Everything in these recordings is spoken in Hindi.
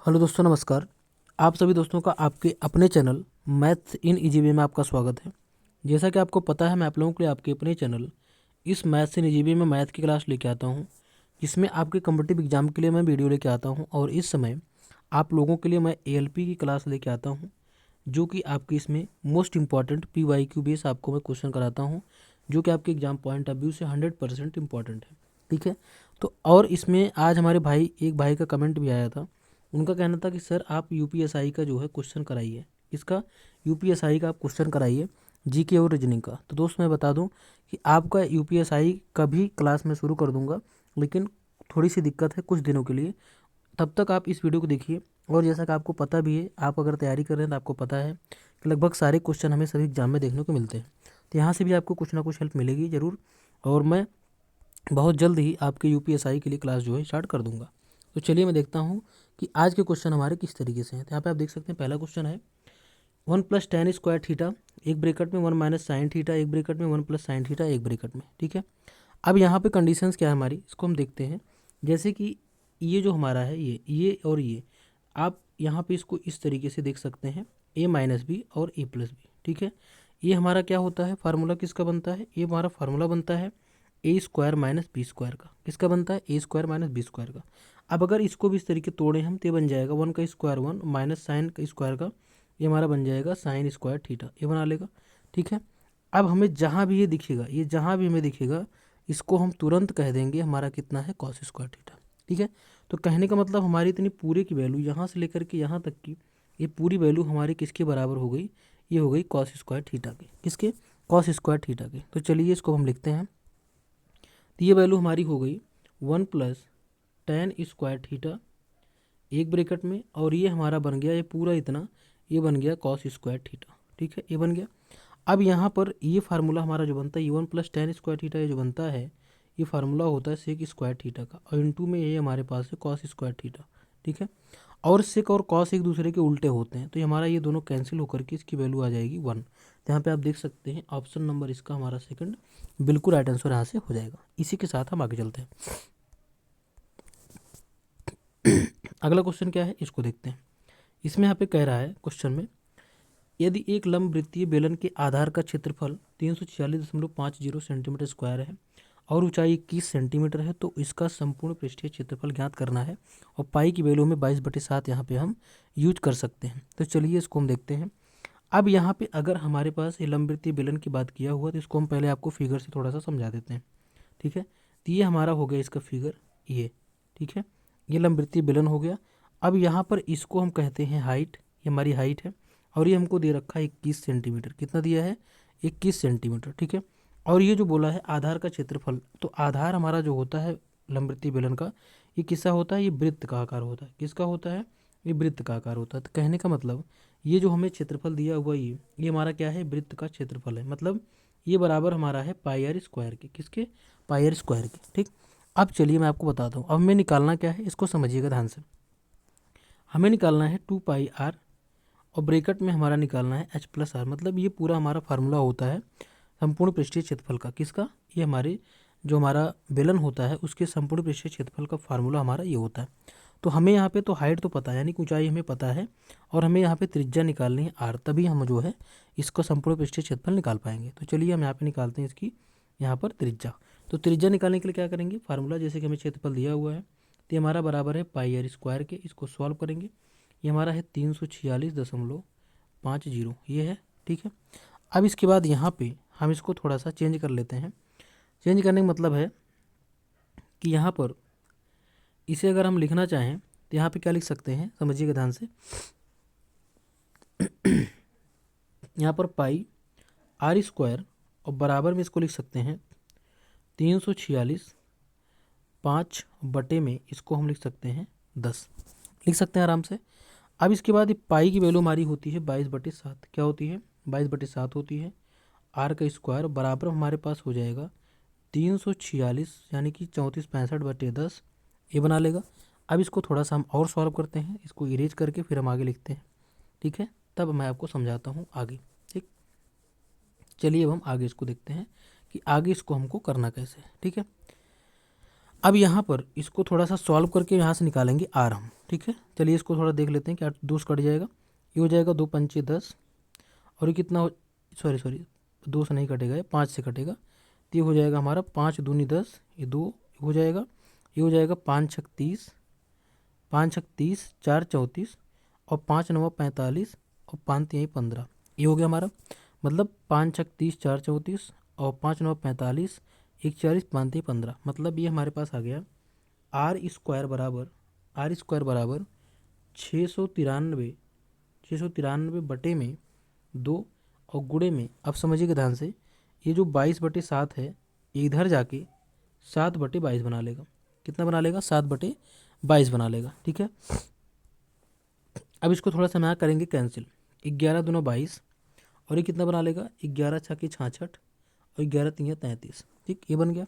हेलो दोस्तों, नमस्कार। आप सभी दोस्तों का आपके अपने चैनल मैथ्स इन ईजीबी में आपका स्वागत है। जैसा कि आपको पता है, मैं आप लोगों के लिए आपके अपने चैनल इस मैथ्स इन ईजीबी में मैथ की क्लास लेके आता हूं, जिसमें आपके कॉम्पिटिटिव एग्जाम के लिए मैं वीडियो लेके आता हूं। और इस समय आप लोगों के लिए मैं एएलपी की क्लास लेके आता हूं, जो कि आपकी इसमें मोस्ट इंपॉर्टेंट PYQ बेस आपको मैं क्वेश्चन कराता हूँ, जो कि आपके एग्जाम पॉइंट ऑफ व्यू से 100% इंपॉर्टेंट है। ठीक है, तो और इसमें आज हमारे एक भाई का कमेंट भी आया था। उनका कहना था कि सर आप यूपीएसआई का जो है क्वेश्चन कराइए। इसका यूपीएसआई का आप क्वेश्चन कराइए, जीके और रीजनिंग का। तो दोस्त मैं बता दूं कि आपका यूपीएसआई का भी क्लास मैं शुरू कर दूंगा, लेकिन थोड़ी सी दिक्कत है कुछ दिनों के लिए। तब तक आप इस वीडियो को देखिए। और जैसा कि आपको पता भी है, आप अगर तैयारी कर रहे हैं तो आपको पता है कि लगभग सारे क्वेश्चन हमें सभी एग्जाम में देखने को मिलते हैं। तो यहाँ से भी आपको कुछ ना कुछ हेल्प मिलेगी ज़रूर। और मैं बहुत जल्द ही आपके यूपीएसआई के लिए क्लास जो है स्टार्ट कर दूंगा। तो चलिए मैं देखता हूँ कि आज के क्वेश्चन हमारे किस तरीके से हैं। तो यहाँ पे आप देख सकते हैं, पहला क्वेश्चन है 1 + tan² एक ब्रेकेट में 1 - sin θ एक ब्रेकेट में 1 + sin θ एक ब्रेकेट में। ठीक है, अब यहाँ पे कंडीशंस क्या है हमारी, इसको हम देखते हैं। जैसे कि ये जो हमारा है, ये और ये, आप यहाँ पे इसको इस तरीके से देख सकते हैं, a - b और a + b। ठीक है, ये हमारा क्या होता है, फार्मूला किसका बनता है, ये हमारा फार्मूला बनता है a² - b² का। किसका बनता है, a² - b² का। अब अगर इसको भी इस तरीके तोड़े हम, तो ये बन जाएगा 1 का स्क्वायर 1 माइनस साइन का स्क्वायर का, ये हमारा बन जाएगा sin²θ, ये बना लेगा। ठीक है, अब हमें जहाँ भी ये दिखेगा, ये जहाँ भी हमें दिखेगा, इसको हम तुरंत कह देंगे हमारा कितना है, cos²θ। ठीक है, तो कहने का मतलब हमारी इतनी पूरे की वैल्यू यहाँ से लेकर के यहाँ तक की, ये पूरी वैल्यू हमारी किसके बराबर हो गई, ये हो गई cos² θ की। किसके, cos² θ की। तो चलिए इसको हम लिखते हैं। तो ये वैल्यू हमारी हो गई 1 + tan² एक ब्रैकेट में, और ये हमारा बन गया, ये पूरा इतना, ये बन गया cos²θ। ठीक है, ये बन गया। अब यहाँ पर ये फार्मूला हमारा जो बनता है, ये 1 + tan² ये जो बनता है, ये फार्मूला होता है sec² का, और इंटू में ये हमारे पास है cos²θ। ठीक है, और सेक और कॉस एक दूसरे के उल्टे होते हैं, तो ये हमारा ये दोनों कैंसिल होकर के इसकी वैल्यू आ जाएगी 1। तो यहाँ पे आप देख सकते हैं ऑप्शन नंबर इसका हमारा सेकंड बिल्कुल राइट आंसर यहाँ से हो जाएगा। इसी के साथ हम आगे चलते हैं। अगला क्वेश्चन क्या है, इसको देखते हैं। इसमें यहाँ पे कह रहा है क्वेश्चन में, यदि एक लंब वृत्तीय बेलन के आधार का क्षेत्रफल 346.50 सेंटीमीटर स्क्वायर है और ऊंचाई 21 सेंटीमीटर है, तो इसका संपूर्ण पृष्ठीय क्षेत्रफल ज्ञात करना है। और पाई की वैल्यू में 22/7 यहाँ पे हम यूज कर सकते हैं। तो चलिए इसको हम देखते हैं। अब यहाँ पे अगर हमारे पास ये लंब वृत्तीय बेलन की बात किया हुआ, तो इसको हम पहले आपको फिगर से थोड़ा सा समझा देते हैं। ठीक है, तो ये हमारा हो गया इसका फिगर, ये। ठीक है, ये लंब वृत्तीय बेलन हो गया। अब यहाँ पर इसको हम कहते हैं हाइट, ये हमारी हाइट है, और ये हमको दे रखा है 21 सेंटीमीटर। कितना दिया है, 21 सेंटीमीटर। ठीक है, और ये जो बोला है आधार का क्षेत्रफल, तो आधार हमारा जो होता है लंबवृत्तीय बेलन का, ये किसका होता है, ये वृत्त का आकार होता है। किसका होता है, ये वृत्त का आकार होता है। तो कहने का मतलब ये जो हमें क्षेत्रफल दिया हुआ, ये हमारा क्या है, वृत्त का क्षेत्रफल है। मतलब ये बराबर हमारा है πr² के। किसके, πr² के। ठीक, अब चलिए मैं आपको बताता हूँ, अब हमें निकालना क्या है, इसको समझिएगा ध्यान से। हमें निकालना है 2πr, और ब्रैकेट में हमारा निकालना है h+r। मतलब ये पूरा हमारा फार्मूला होता है संपूर्ण पृष्ठीय क्षेत्रफल का। किसका, ये हमारे जो हमारा बेलन होता है उसके संपूर्ण पृष्ठीय क्षेत्रफल का फार्मूला हमारा ये होता है। तो हमें यहाँ पे तो हाइट तो पता है, यानी कि ऊंचाई हमें पता है, और हमें यहाँ पे त्रिज्या निकालनी है r, तभी हम जो है इसको संपूर्ण पृष्ठीय क्षेत्रफल निकाल पाएंगे। तो चलिए हम यहाँ पे निकालते हैं इसकी यहाँ पर त्रिज्या। तो त्रिज्या निकालने के लिए क्या करेंगे, फार्मूला जैसे कि हमें क्षेत्रफल दिया हुआ है, तो ये हमारा बराबर है πr² के। इसको सॉल्व करेंगे, ये हमारा है 346.50, ये है। ठीक है, अब इसके बाद यहाँ पे हम इसको थोड़ा सा चेंज कर लेते हैं। चेंज करने का मतलब है कि यहाँ पर इसे अगर हम लिखना चाहें, तो यहाँ पे क्या लिख सकते हैं, समझिएगा ध्यान से। यहाँ पर πr², और बराबर में इसको लिख सकते हैं 346.5 में इसको हम लिख सकते हैं 10, लिख सकते हैं आराम से। अब इसके बाद पाई की वैल्यू हमारी होती है 22/7। क्या होती है, 22/7 होती है। आर का स्क्वायर बराबर हमारे पास हो जाएगा 346, यानी कि 3465/10, ये बना लेगा। अब इसको थोड़ा सा हम और सॉल्व करते हैं, इसको इरेज करके फिर हम आगे लिखते हैं। ठीक है, तब मैं आपको समझाता हूँ आगे। ठीक, चलिए अब हम आगे इसको देखते हैं कि आगे इसको हमको करना कैसे है। ठीक है, अब यहाँ पर इसको थोड़ा सा सॉल्व करके यहाँ से निकालेंगे आर हम, ठीक है। चलिए इसको थोड़ा देख लेते हैं, क्या 2 से कट जाएगा, ये हो जाएगा 2 पंचे 10, और ये कितना हो, सॉरी 2 से नहीं कटेगा, ये 5 से कटेगा, तो ये हो जाएगा हमारा 5 दूनी 10, ये 2 हो जाएगा, ये हो जाएगा 5 छक 30, 5 छक 30, 4 34, और 5 9 45, और 5 3 15, ये हो गया हमारा। मतलब 5 छक 30, 4 34, और 5 9 45, 1 40, 5 3 15, मतलब ये हमारे पास आ गया आर स्क्वायर बराबर 693 बटे में 2, और गुणे में, अब समझिएगा ध्यान से, ये जो 22/7 है ये इधर जाके 7/22 बना लेगा। कितना बना लेगा? 7/22 बना लेगा, ठीक है। अब इसको थोड़ा सा यहाँ करेंगे कैंसिल, 11 दूना 22, और ये कितना बना लेगा? 11 छक्के 66, और 11 3 33, ठीक, ये बन गया।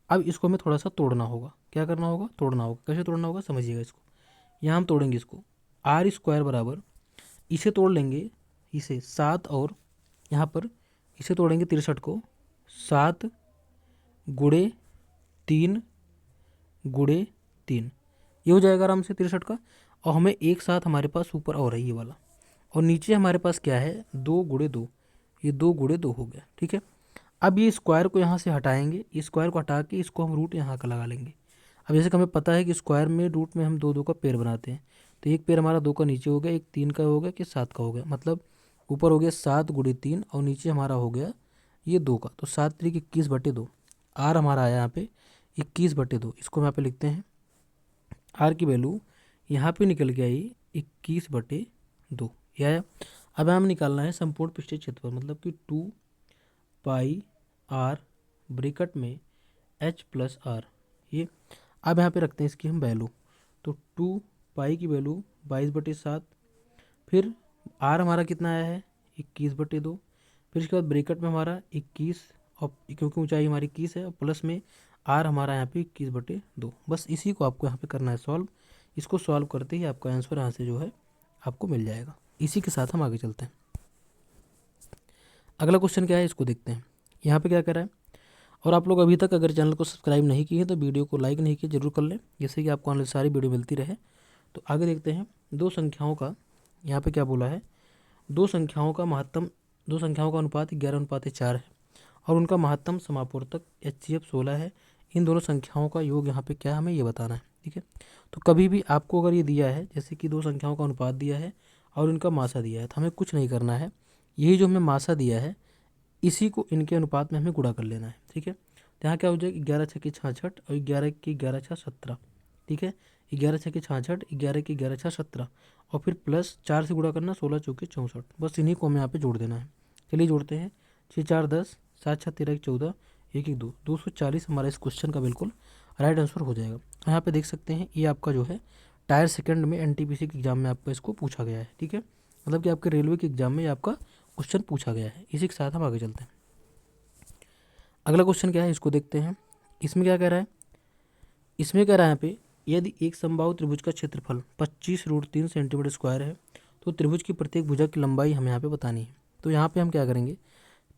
अब इसको हमें थोड़ा सा तोड़ना होगा। क्या करना होगा? तोड़ना होगा। कैसे तोड़ना होगा समझिएगा इसको। यहाँ हम तोड़ेंगे इसको, आर स्क्वायर बराबर, इसे तोड़ लेंगे, इसे 7, और यहाँ पर इसे तोड़ेंगे 63 को, 7 गुणे 3 गुणे 3, ये हो जाएगा आराम से 63 का। और हमें एक साथ हमारे पास ऊपर और है ये वाला, और नीचे हमारे पास क्या है? 2 गुणे 2, ये 2 गुणे 2 हो गया, ठीक है। अब ये स्क्वायर को यहाँ से हटाएंगे, इस स्क्वायर को हटा के इसको हम रूट यहाँ का लगा लेंगे। अब जैसे कि हमें पता है कि स्क्वायर में रूट में हम 2 2 का पेयर बनाते हैं, तो एक पेयर हमारा 2 का नीचे हो गया, एक 3 का हो गया, कि 7 का हो गया। मतलब ऊपर हो गया 7 गुणे 3, और नीचे हमारा हो गया ये 2 का, तो 7 3 21/2। आर हमारा आया यहाँ पे 21/2, इसको हम यहाँ पे लिखते हैं। आर की वैल्यू यहाँ पे निकल के आई 21/2, ये आया। अब हमें निकालना है संपूर्ण पृष्ठीय क्षेत्रफल, मतलब कि 2 पाई आर ब्रैकेट में एच प्लस आर, ये। अब यहाँ पे रखते हैं इसकी हम वैल्यू, तो 2 पाई की वैल्यू 22/7, फिर आर हमारा कितना आया है? 21/2, फिर इसके बाद ब्रैकेट में हमारा 21, और क्योंकि ऊंचाई हमारी 21 है, और प्लस में आर हमारा यहाँ पे 21/2। बस इसी को आपको यहाँ पे करना है सॉल्व। इसको सॉल्व करते ही आपका आंसर यहाँ से जो है आपको मिल जाएगा। इसी के साथ हम आगे चलते हैं। अगला क्वेश्चन क्या है इसको देखते हैं। यहाँ पे क्या कर रहा है, और आप लोग अभी तक अगर चैनल को सब्सक्राइब नहीं किए तो वीडियो को लाइक नहीं किए जरूर कर लें, जिससे कि आपको आने सारी वीडियो मिलती रहे। तो आगे देखते हैं। दो संख्याओं का यहाँ पे क्या बोला है, दो संख्याओं का अनुपात 11:4 है, और उनका महत्तम समापूर्तक HCF 16 है। इन दोनों संख्याओं का योग यहाँ पे क्या है, हमें ये बताना है, ठीक है। तो कभी भी आपको अगर ये दिया है, जैसे कि दो संख्याओं का अनुपात दिया है और इनका मासा दिया है, तो हमें कुछ नहीं करना है। यही जो हमें मासा दिया है इसी को इनके अनुपात में हमें गुणा कर लेना है, ठीक है। तो यहाँ क्या हो जाएगा? 11 छक्के 66, और 11 की 11 छः 17, ठीक है। 11 छक्के 66, 11 की 11 छः 17, और फिर प्लस 4 से गुणा करना, 16 चौके 64। बस इन्हीं को हमें यहाँ पे जोड़ देना है। चलिए जोड़ते हैं। 6 4 10, 7 6 13 14, 1 1 2, 240 हमारा इस क्वेश्चन का बिल्कुल राइट आंसर हो जाएगा। यहाँ पे देख सकते हैं ये आपका जो है टायर सेकंड में NTPC के एग्जाम में आपका इसको पूछा गया है, ठीक है। मतलब कि आपके रेलवे के एग्जाम में आपका क्वेश्चन पूछा गया है। इसी के साथ हम आगे चलते हैं। अगला क्वेश्चन क्या है इसको देखते हैं। इसमें क्या कह रहा है, इसमें कह रहा है यहाँ पे, यदि एक समबाहु त्रिभुज का क्षेत्रफल 25√3 सेंटीमीटर स्क्वायर है, तो त्रिभुज की प्रत्येक भुजा की लंबाई हमें यहाँ पे बतानी है। तो यहाँ पे हम क्या करेंगे,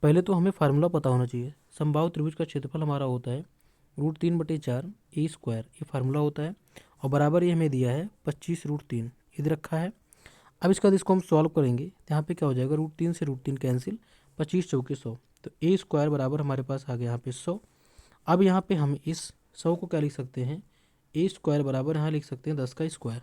पहले तो हमें फार्मूला पता होना चाहिए। समबाहु त्रिभुज का क्षेत्रफल हमारा होता है √3/4 ए स्क्वायर, ये फार्मूला होता है, और बराबर ये हमें दिया है 25√3, इधर रखा है। अब इसके बाद इसको हम सॉल्व करेंगे, तो यहाँ पे क्या हो जाएगा, √3 से √3 कैंसिल, 25 चौके 100, तो ए स्क्वायर बराबर हमारे पास आ गया यहाँ पे 100। अब यहाँ पे हम इस 100 को क्या लिख सकते हैं, ए स्क्वायर बराबर यहाँ लिख सकते हैं 10 का स्क्वायर।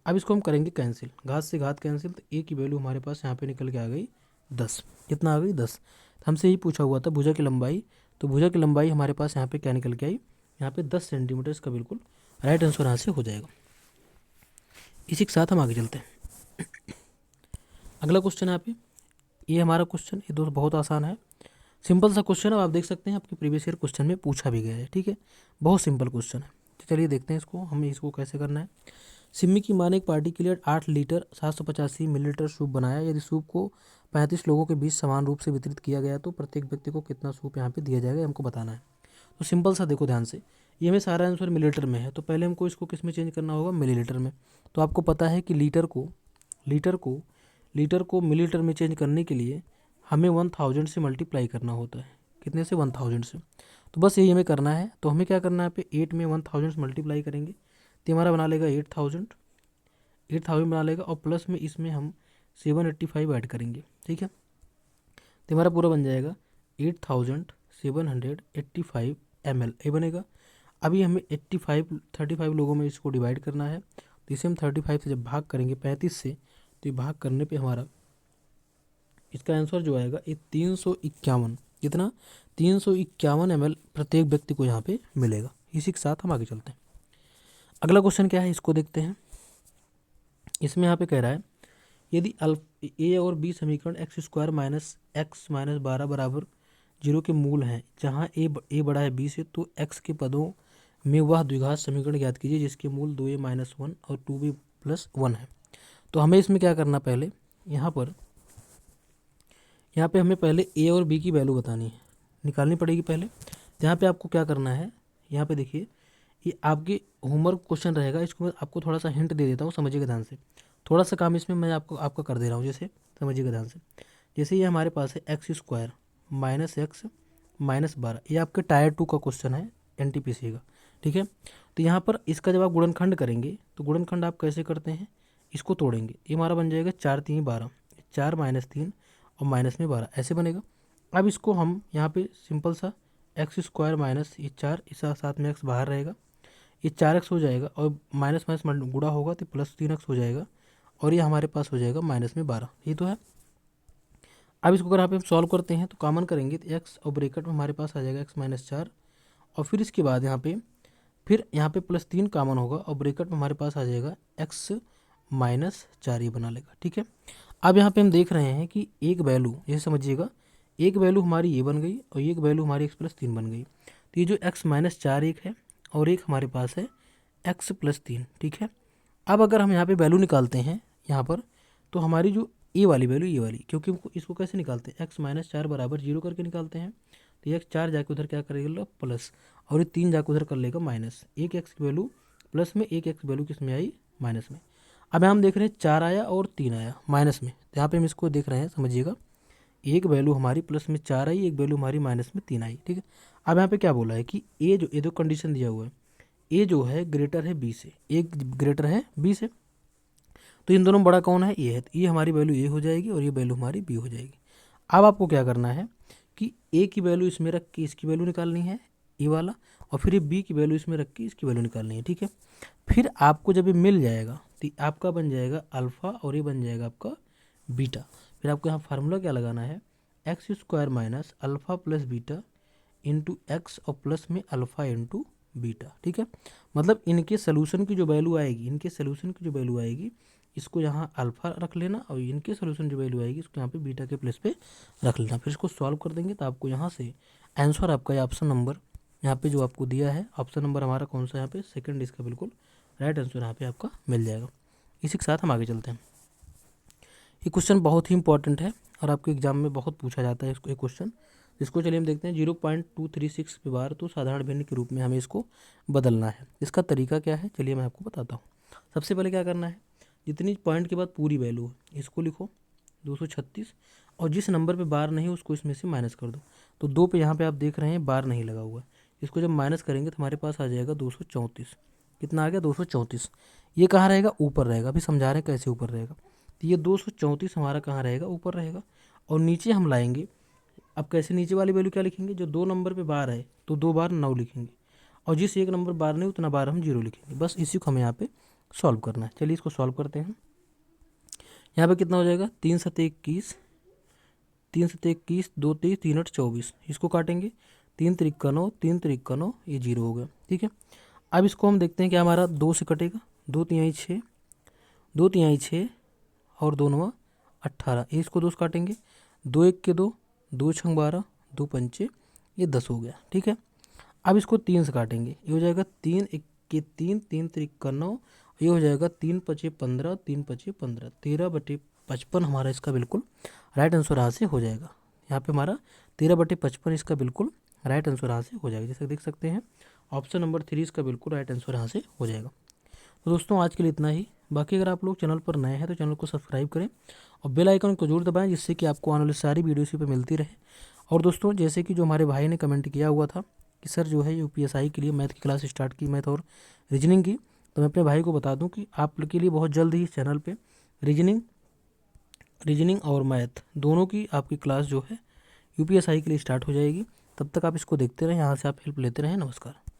अब इसको हम करेंगे कैंसिल, घात से घात कैंसिल, तो ए की वैल्यू हमारे पास यहाँ पे निकल के आ गई 10। कितना आ गई? 10। तो हमसे यही पूछा हुआ था भुजा की लंबाई, तो भुजा की लंबाई हमारे पास यहाँ पे क्या निकल के आई, यहाँ पे 10 सेंटीमीटर का बिल्कुल राइट आंसर यहाँ से हो जाएगा। इसी के साथ हम आगे चलते हैं। अगला क्वेश्चन है यहाँ पे, ये हमारा क्वेश्चन, ये दोस्त बहुत आसान है, सिंपल सा क्वेश्चन है। आप देख सकते हैं आपके प्रीवियस ईयर क्वेश्चन में पूछा भी गया है, ठीक है। बहुत सिंपल क्वेश्चन है। तो चलिए देखते हैं इसको, हमें इसको कैसे करना है। सिम्मी की मां ने एक पार्टी के लिए 8 लीटर 785 मिलीलीटर सूप बनाया। यदि सूप को 35 लोगों के बीच समान रूप से वितरित किया गया तो प्रत्येक व्यक्ति को कितना सूप यहाँ पे दिया जाएगा, हमको बताना है। तो सिंपल सा देखो ध्यान से, ये हमें सारा आंसर मिलीलीटर में है, तो पहले हमको इसको किस में चेंज करना होगा, मिलीलीटर में। तो आपको पता है कि लीटर को मिलीलीटर में चेंज करने के लिए हमें 1000 से मल्टीप्लाई करना होता है। कितने से 1000 से। तो बस यही हमें करना है। तो हमें क्या करना है, यहाँ पे 8 में 1000 मल्टीप्लाई करेंगे तो हमारा बना लेगा 8000 बना लेगा, और प्लस में इसमें हम 785 ऐड करेंगे, ठीक है। तो हमारा पूरा बन जाएगा 8785 ml ये बनेगा। अभी हमें 35 लोगों में इसको डिवाइड करना है, तो इसे हम 35 से जब भाग करेंगे 35 से, तो ये भाग करने पे हमारा इसका आंसर जो आएगा ये 351, कितना 351 ml प्रत्येक व्यक्ति को यहाँ पे मिलेगा। इसी के साथ हम आगे चलते हैं। अगला क्वेश्चन क्या है इसको देखते हैं। इसमें यहाँ पे कह रहा है यदि ए और बी समीकरण x² माइनस एक्स माइनस 12 बराबर 0 के मूल हैं, जहाँ ए बड़ा है बी से, तो x के पदों में वह द्विघात समीकरण ज्ञात कीजिए जिसके मूल 2a माइनस 1 और 2b प्लस 1 है। तो हमें इसमें क्या करना, पहले यहाँ पे हमें पहले ए और बी की वैल्यू बतानी है, निकालनी पड़ेगी पहले। तो यहाँ पे आपको क्या करना है, यहाँ पे देखिए ये आपके होमवर्क क्वेश्चन रहेगा, इसको मैं आपको थोड़ा सा हिंट दे देता हूँ, समझिएगा ध्यान से। थोड़ा सा काम इसमें मैं आपका कर दे रहा हूँ, जैसे समझिएगा ध्यान से। जैसे ये हमारे पास है x² माइनस एक्स माइनस 12, ये आपके टायर 2 का क्वेश्चन है NTPC का, ठीक है। तो यहाँ पर इसका जब आप गुणनखंड करेंगे तो गुणनखंड आप कैसे करते हैं, इसको तोड़ेंगे, ये हमारा बन जाएगा 4 3 12, 4 माइनस 3 और माइनस में 12 ऐसे बनेगा। अब इसको हम यहाँ पे सिंपल सा x² माइनस ये 4, इस साथ में x बाहर रहेगा, ये 4x हो जाएगा, और माइनस माइनस गुणा होगा तो प्लस 3x हो जाएगा, और ये हमारे पास हो जाएगा माइनस में 12, ये तो है। अब इसको अगर यहाँ पे हम सॉल्व करते हैं तो कॉमन करेंगे तो x और ब्रैकेट में हमारे पास आ जाएगा x माइनस 4, और फिर इसके बाद यहाँ पे प्लस 3 कॉमन होगा, और ब्रैकेट में हमारे पास आ जाएगा x माइनस 4, ये बना लेगा, ठीक है। अब यहाँ पे हम देख रहे हैं कि एक वैल्यू, जैसे समझिएगा एक वैल्यू हमारी ये बन गई और एक वैल्यू हमारी x प्लस 3 बन गई। तो ये जो x माइनस 4 एक है और एक हमारे पास है x प्लस 3, ठीक है। अब अगर हम यहाँ पे वैल्यू निकालते हैं यहाँ पर, तो हमारी जो ए वाली वैल्यू, ये वाली, क्योंकि इसको कैसे निकालते हैं, x माइनस 4 बराबर 0 करके निकालते हैं। तो ये 4 जाके उधर क्या करेगा प्लस, और ये 3 जाके उधर कर लेगा माइनस, एक x की वैल्यू प्लस में, एक x वैल्यू किस में आई, माइनस में। अब हम देख रहे हैं 4 आया और 3 आया माइनस में, तो यहाँ पे हम इसको देख रहे हैं, समझिएगा एक वैल्यू हमारी प्लस में 4 आई, एक वैल्यू हमारी माइनस में 3 आई, ठीक है। अब यहाँ पे क्या बोला है कि ए जो कंडीशन दिया हुआ है, ए जो है ग्रेटर है बी से, ए ग्रेटर है बी से, तो इन दोनों में बड़ा कौन है, ये है। तो ये हमारी वैल्यू ए हो जाएगी और ये वैल्यू हमारी बी हो जाएगी। अब आपको क्या करना है कि ए की वैल्यू इसमें रख के इसकी वैल्यू निकालनी है, ए वाला, और फिर ये बी की वैल्यू इसमें रख के इसकी वैल्यू निकालनी है, ठीक है। फिर आपको जब ये मिल जाएगा तो आपका बन जाएगा अल्फ़ा और ये बन जाएगा आपका बीटा। फिर आपको यहाँ फार्मूला क्या लगाना है, x² minus alpha plus beta into x और प्लस में अल्फ़ा इंटू बीटा, ठीक है। मतलब इनके सोल्यूशन की जो वैल्यू आएगी, इसको यहाँ अल्फ़ा रख लेना, और इनके सोल्यूशन जो वैल्यू आएगी इसको यहाँ पे बीटा के प्लेस पे रख लेना। फिर इसको सॉल्व कर देंगे तो आपको यहाँ से आंसर आपका ये ऑप्शन नंबर यहाँ पे जो आपको दिया है, ऑप्शन नंबर हमारा कौन सा यहाँ पे सेकंड, इसका बिल्कुल राइट आंसर यहाँ पे आपका मिल जाएगा। इसी के साथ हम आगे चलते हैं। ये क्वेश्चन बहुत ही इंपॉर्टेंट है और आपके एग्जाम में बहुत पूछा जाता है इसको, एक क्वेश्चन। इसको चलिए हम देखते हैं। 0.236 व्यवहार तो साधारण भिन्न के रूप में हमें इसको बदलना है। इसका तरीका क्या है, चलिए मैं आपको बताता हूँ। सबसे पहले क्या करना है, जितनी पॉइंट के बाद पूरी वैल्यू है इसको लिखो 236, और जिस नंबर पे बार नहीं उसको इसमें से माइनस कर दो। तो 2 पे यहाँ पे आप देख रहे हैं बार नहीं लगा हुआ है, इसको जब माइनस करेंगे तो हमारे पास आ जाएगा 234। कितना आ गया, 234। ये कहाँ रहेगा, ऊपर रहेगा। अभी समझा रहे हैं कैसे ऊपर रहेगा। तो ये 234 हमारा कहाँ रहेगा, ऊपर रहेगा। और नीचे हम लाएंगे, अब कैसे नीचे वाली वैल्यू क्या लिखेंगे, जो 2 नंबर पे बार है तो 2 बार 9 लिखेंगे, और जिस एक नंबर बार नहीं उतना बार हम 0 लिखेंगे। बस इसी को हमें यहाँ पे सॉल्व करना है। चलिए इसको सॉल्व करते हैं। यहाँ पे कितना हो जाएगा, 3 7 21, 3 7 21, 2 23, 3 8 24। इसको काटेंगे, 3 3 9, 3 3 9, ये 0 हो गया, ठीक है। अब इसको हम देखते हैं कि हमारा 2 से कटेगा, 2 3 6, 2 3 6 और 2 9 18, ये इसको 2 से काटेंगे, 2 1 के 2, 2 6 12, 2 5 ये 10 हो गया, ठीक है। अब इसको 3 से काटेंगे, ये हो जाएगा 3 1 के 3, 3 3 9, ये हो जाएगा 3 5 15, 3 5 15, 13/55 हमारा इसका बिल्कुल राइट आंसर यहाँ से हो जाएगा। यहाँ पे हमारा 13/55 इसका बिल्कुल राइट आंसर यहाँ से हो जाएगा। जैसे देख सकते हैं ऑप्शन नंबर 3 इसका बिल्कुल राइट आंसर यहाँ से हो जाएगा। तो दोस्तों आज के लिए इतना ही। बाकी अगर आप लोग चैनल पर नए हैं तो चैनल को सब्सक्राइब करें और बेल आइकन को जरूर दबाएं, जिससे कि आपको आने वाली सारी वीडियो इसी पर मिलती रहे। और दोस्तों जैसे कि जो हमारे भाई ने कमेंट किया हुआ था कि सर जो है यूपीएसआई के लिए मैथ की क्लास स्टार्ट की, मैथ और रीजनिंग की, तो मैं अपने भाई को बता दूं कि आप लोग के लिए बहुत जल्द ही इस चैनल पे रीजनिंग रीजनिंग और मैथ दोनों की आपकी क्लास जो है यूपीएसआई के लिए स्टार्ट हो जाएगी। तब तक आप इसको देखते रहें, यहाँ से आप हेल्प लेते रहें। नमस्कार।